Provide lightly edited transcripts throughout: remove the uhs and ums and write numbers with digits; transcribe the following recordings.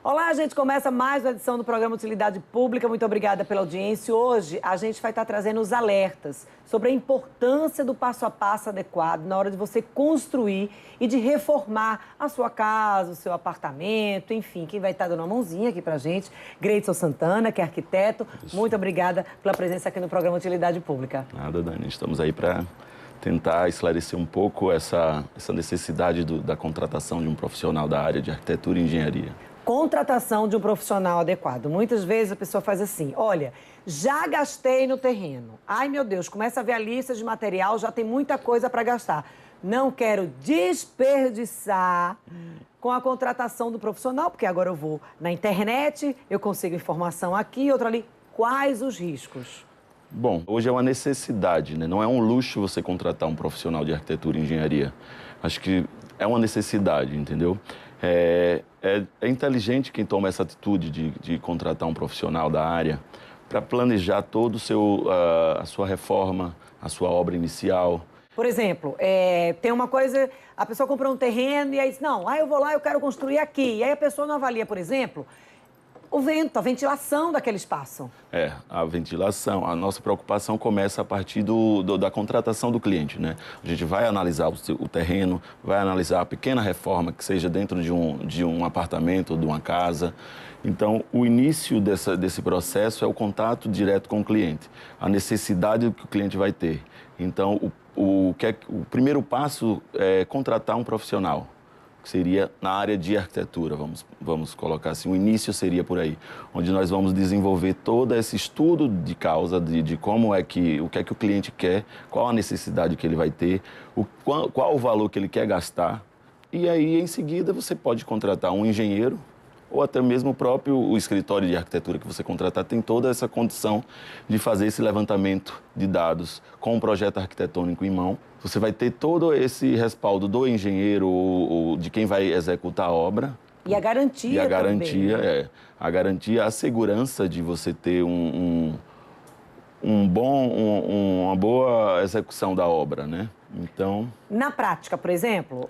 Olá, a gente começa mais uma edição do programa Utilidade Pública. Muito obrigada pela audiência. Hoje a gente vai estar trazendo os alertas sobre a importância do passo a passo adequado na hora de você construir e de reformar a sua casa, o seu apartamento, enfim. Quem vai estar dando uma mãozinha aqui pra gente, Greidson Santana, que é arquiteto. Isso. Muito obrigada pela presença aqui no programa Utilidade Pública. Nada, Dani. Estamos aí para tentar esclarecer um pouco essa necessidade da contratação de um profissional da área de arquitetura e engenharia. Contratação de um profissional adequado. Muitas vezes a pessoa faz assim, olha, já gastei no terreno. Ai, meu Deus, começa a ver a lista de material, já tem muita coisa para gastar. Não quero desperdiçar com a contratação do profissional, porque agora eu vou na internet, eu consigo informação aqui, outra ali. Quais os riscos? Bom, hoje é uma necessidade, né? Não é um luxo você contratar um profissional de arquitetura e engenharia. Acho que é uma necessidade, entendeu? É inteligente quem toma essa atitude de contratar um profissional da área para planejar todo a sua reforma, a sua obra inicial. Por exemplo, tem uma coisa, a pessoa comprou um terreno e aí diz, não, eu vou lá, eu quero construir aqui. E aí a pessoa não avalia, por exemplo, o vento, a ventilação daquele espaço. A ventilação. A nossa preocupação começa a partir da contratação do cliente, né? A gente vai analisar o terreno, vai analisar a pequena reforma que seja dentro de um apartamento ou de uma casa. Então, o início desse processo é o contato direto com o cliente, a necessidade que o cliente vai ter. Então, o primeiro passo é contratar um profissional. Seria na área de arquitetura, vamos colocar assim, o início seria por aí, onde nós vamos desenvolver todo esse estudo de causa, de como o que é que o cliente quer, qual a necessidade que ele vai ter, qual o valor que ele quer gastar, e aí em seguida você pode contratar um engenheiro, ou até mesmo o escritório de arquitetura que você contratar tem toda essa condição de fazer esse levantamento de dados com um projeto arquitetônico em mão. Você vai ter todo esse respaldo do engenheiro ou de quem vai executar a obra. E a garantia E a garantia, também. A garantia, a segurança de você ter uma boa execução da obra, né? Então... Na prática, por exemplo, o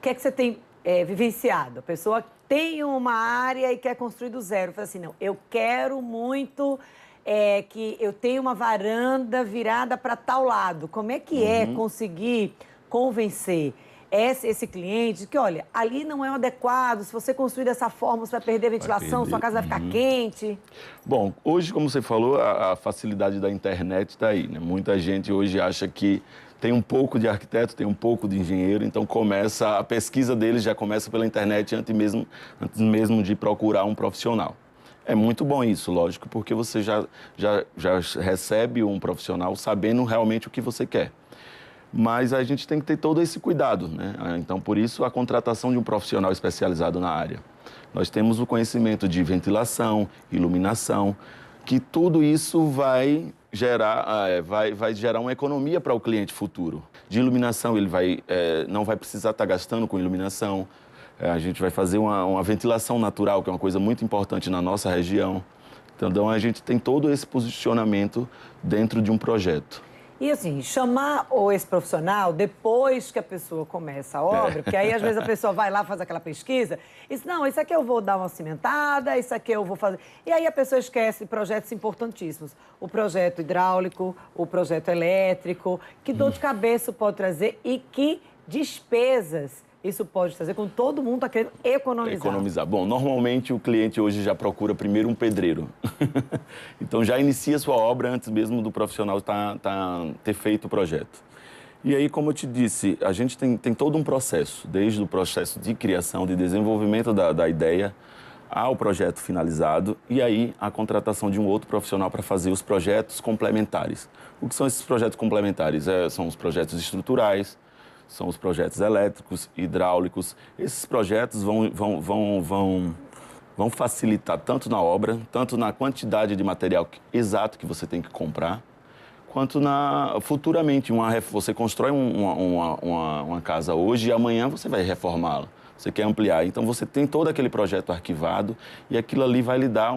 que é que você tem vivenciado? A pessoa tem uma área e quer construir do zero. Fala assim, não, eu quero muito que eu tenha uma varanda virada para tal lado. Como é que é conseguir convencer esse cliente de que, olha, ali não é o adequado, se você construir dessa forma, você vai perder a ventilação, sua casa vai ficar quente? Bom, hoje, como você falou, a facilidade da internet está aí, né? Muita gente hoje acha que tem um pouco de arquiteto, tem um pouco de engenheiro, então a pesquisa deles já começa pela internet antes mesmo de procurar um profissional. É muito bom isso, lógico, porque você já recebe um profissional sabendo realmente o que você quer. Mas a gente tem que ter todo esse cuidado, né? Então, por isso, a contratação de um profissional especializado na área. Nós temos o conhecimento de ventilação, iluminação, que tudo isso vai gerar uma economia para o cliente futuro. De iluminação, ele não vai precisar estar gastando com iluminação. A gente vai fazer uma ventilação natural, que é uma coisa muito importante na nossa região. Então, a gente tem todo esse posicionamento dentro de um projeto. E assim, chamar esse profissional depois que a pessoa começa a obra, porque aí às vezes a pessoa vai lá, faz aquela pesquisa, e diz, não, isso aqui eu vou dar uma cimentada, isso aqui eu vou fazer... E aí a pessoa esquece projetos importantíssimos. O projeto hidráulico, o projeto elétrico, que dor de cabeça pode trazer e que despesas isso pode trazer quando todo mundo está querendo economizar. Bom, normalmente o cliente hoje já procura primeiro um pedreiro. Então já inicia sua obra antes mesmo do profissional ter feito o projeto. E aí, como eu te disse, a gente tem todo um processo, desde o processo de criação, de desenvolvimento da ideia, ao projeto finalizado e aí a contratação de um outro profissional para fazer os projetos complementares. O que são esses projetos complementares? São os projetos estruturais, são os projetos elétricos, hidráulicos. Esses projetos vão facilitar tanto na obra, tanto na quantidade de material exato que você tem que comprar, quanto futuramente. Você constrói uma casa hoje e amanhã você vai reformá-la. Você quer ampliar. Então, você tem todo aquele projeto arquivado e aquilo ali vai lhe dar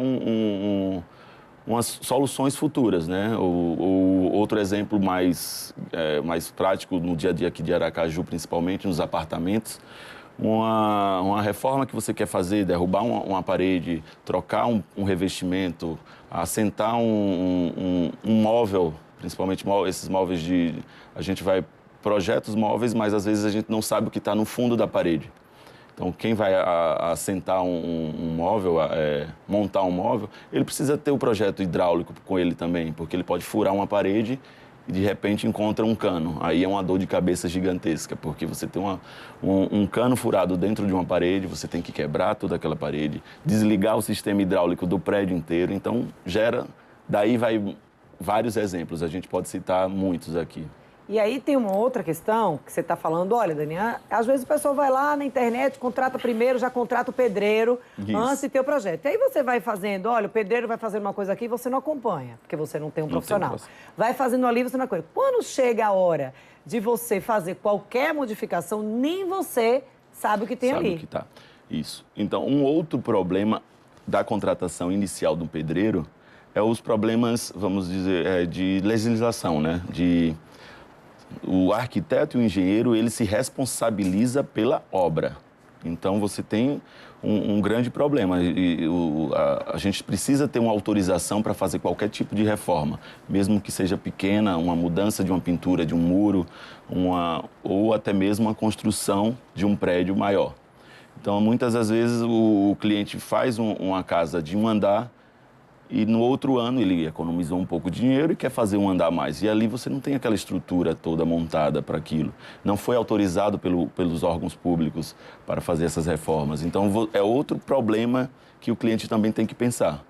umas soluções futuras, né? Outro exemplo mais prático no dia a dia aqui de Aracaju, principalmente nos apartamentos, uma reforma que você quer fazer, derrubar uma parede, trocar um revestimento, assentar um móvel, principalmente esses móveis a gente vai projetos móveis, mas às vezes a gente não sabe o que está no fundo da parede. Então, quem vai assentar um móvel, montar um móvel, ele precisa ter o projeto hidráulico com ele também, porque ele pode furar uma parede e, de repente, encontra um cano. Aí é uma dor de cabeça gigantesca, porque você tem um cano furado dentro de uma parede, você tem que quebrar toda aquela parede, desligar o sistema hidráulico do prédio inteiro. Então, daí vai vários exemplos, a gente pode citar muitos aqui. E aí tem uma outra questão que você está falando, olha, Daniel, às vezes o pessoal vai lá na internet, contrata primeiro, já contrata o pedreiro antes de ter o projeto. E aí você vai fazendo, olha, o pedreiro vai fazer uma coisa aqui e você não acompanha, porque você não tem um profissional. Vai fazendo ali, você não acompanha. Quando chega a hora de você fazer qualquer modificação, nem você sabe o que tem ali. Sabe o que tá. Isso. Então, um outro problema da contratação inicial do pedreiro é os problemas, vamos dizer, de legislação, né? O arquiteto e o engenheiro, ele se responsabiliza pela obra. Então, você tem um grande problema. A gente precisa ter uma autorização para fazer qualquer tipo de reforma, mesmo que seja pequena, uma mudança de uma pintura, de um muro, ou até mesmo a construção de um prédio maior. Então, muitas das vezes, o cliente faz uma casa de um andar e no outro ano ele economizou um pouco de dinheiro e quer fazer um andar mais. E ali você não tem aquela estrutura toda montada para aquilo. Não foi autorizado pelos órgãos públicos para fazer essas reformas. Então, é outro problema que o cliente também tem que pensar.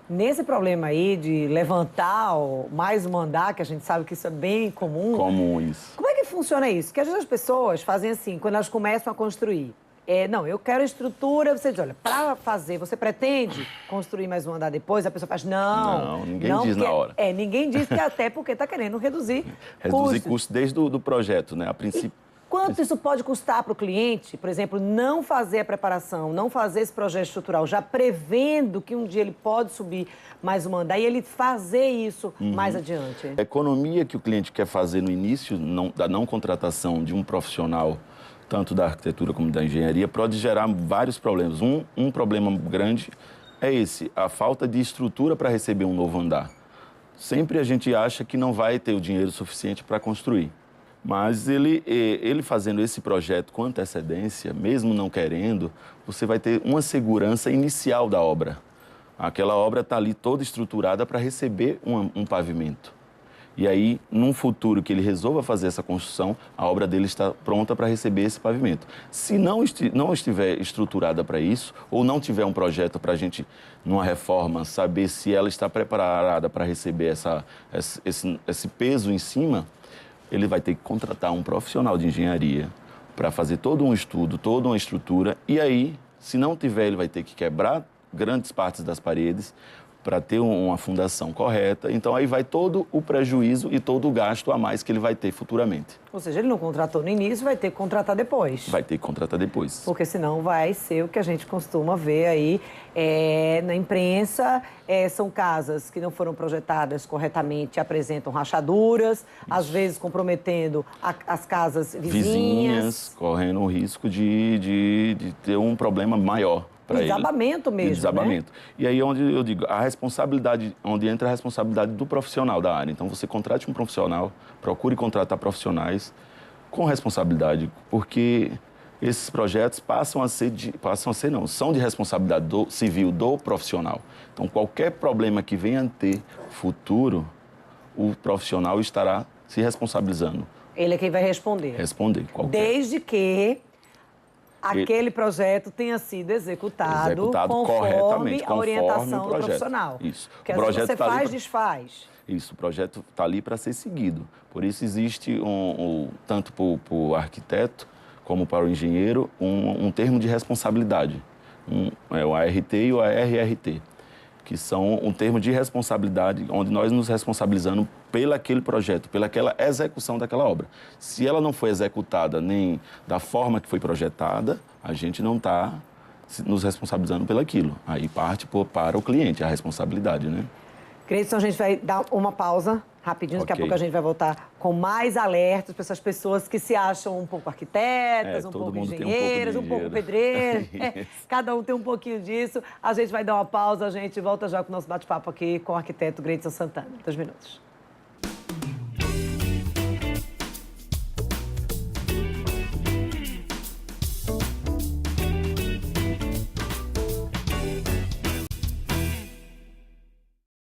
Nesse problema aí de levantar mais um andar, que a gente sabe que isso é bem comum. Comum isso. Como é que funciona isso? Porque às vezes as pessoas fazem assim, quando elas começam a construir. Não, eu quero estrutura, você diz, olha, para fazer, você pretende construir mais um andar depois? A pessoa faz, não. Não, ninguém diz na hora. Ninguém diz que até porque está querendo reduzir custos desde o projeto, né? A princípio. Quanto isso pode custar para o cliente, por exemplo, não fazer a preparação, não fazer esse projeto estrutural, já prevendo que um dia ele pode subir mais um andar e ele fazer isso mais adiante? A economia que o cliente quer fazer no início da não contratação de um profissional, tanto da arquitetura como da engenharia, pode gerar vários problemas. Um problema grande é a falta de estrutura para receber um novo andar. Sempre a gente acha que não vai ter o dinheiro suficiente para construir. Mas ele fazendo esse projeto com antecedência, mesmo não querendo, você vai ter uma segurança inicial da obra. Aquela obra está ali toda estruturada para receber um pavimento. E aí, num futuro que ele resolva fazer essa construção, a obra dele está pronta para receber esse pavimento. Se não estiver estruturada para isso, ou não tiver um projeto para a gente, numa reforma, saber se ela está preparada para receber esse peso em cima, ele vai ter que contratar um profissional de engenharia para fazer todo um estudo, toda uma estrutura. E aí, se não tiver, ele vai ter que quebrar grandes partes das paredes para ter uma fundação correta. Então, aí vai todo o prejuízo e todo o gasto a mais que ele vai ter futuramente. Ou seja, ele não contratou no início, vai ter que contratar depois. Vai ter que contratar depois. Porque senão vai ser o que a gente costuma ver aí na imprensa. São casas que não foram projetadas corretamente, apresentam rachaduras, às vezes comprometendo as casas vizinhas. Correndo o risco de ter um problema maior. Desabamento mesmo, desabamento. Né? E aí onde eu digo, onde entra a responsabilidade do profissional da área. Então, você contrate um profissional, procure contratar profissionais com responsabilidade, porque esses projetos são de responsabilidade civil do profissional. Então, qualquer problema que venha a ter futuro, o profissional estará se responsabilizando. Ele é quem vai responder. Desde que aquele projeto tenha sido executado corretamente, a orientação do profissional. Isso. Porque às vezes você desfaz. Isso, o projeto está ali para ser seguido. Por isso existe, tanto para o arquiteto como para o engenheiro, um termo de responsabilidade. O ART e o ARRT, que são um termo de responsabilidade onde nós nos responsabilizamos pelaquele projeto, pelaquela execução daquela obra. Se ela não foi executada nem da forma que foi projetada, a gente não está nos responsabilizando pelaquilo. Aí parte para o cliente a responsabilidade, né? Gleidson, a gente vai dar uma pausa rapidinho, daqui a pouco a gente vai voltar com mais alertas para essas pessoas que se acham um pouco arquitetas, um pouco engenheiras, um pouco pedreiras. Cada um tem um pouquinho disso. A gente vai dar uma pausa, a gente volta já com o nosso bate-papo aqui com o arquiteto Gleidson Santana. 2 minutos.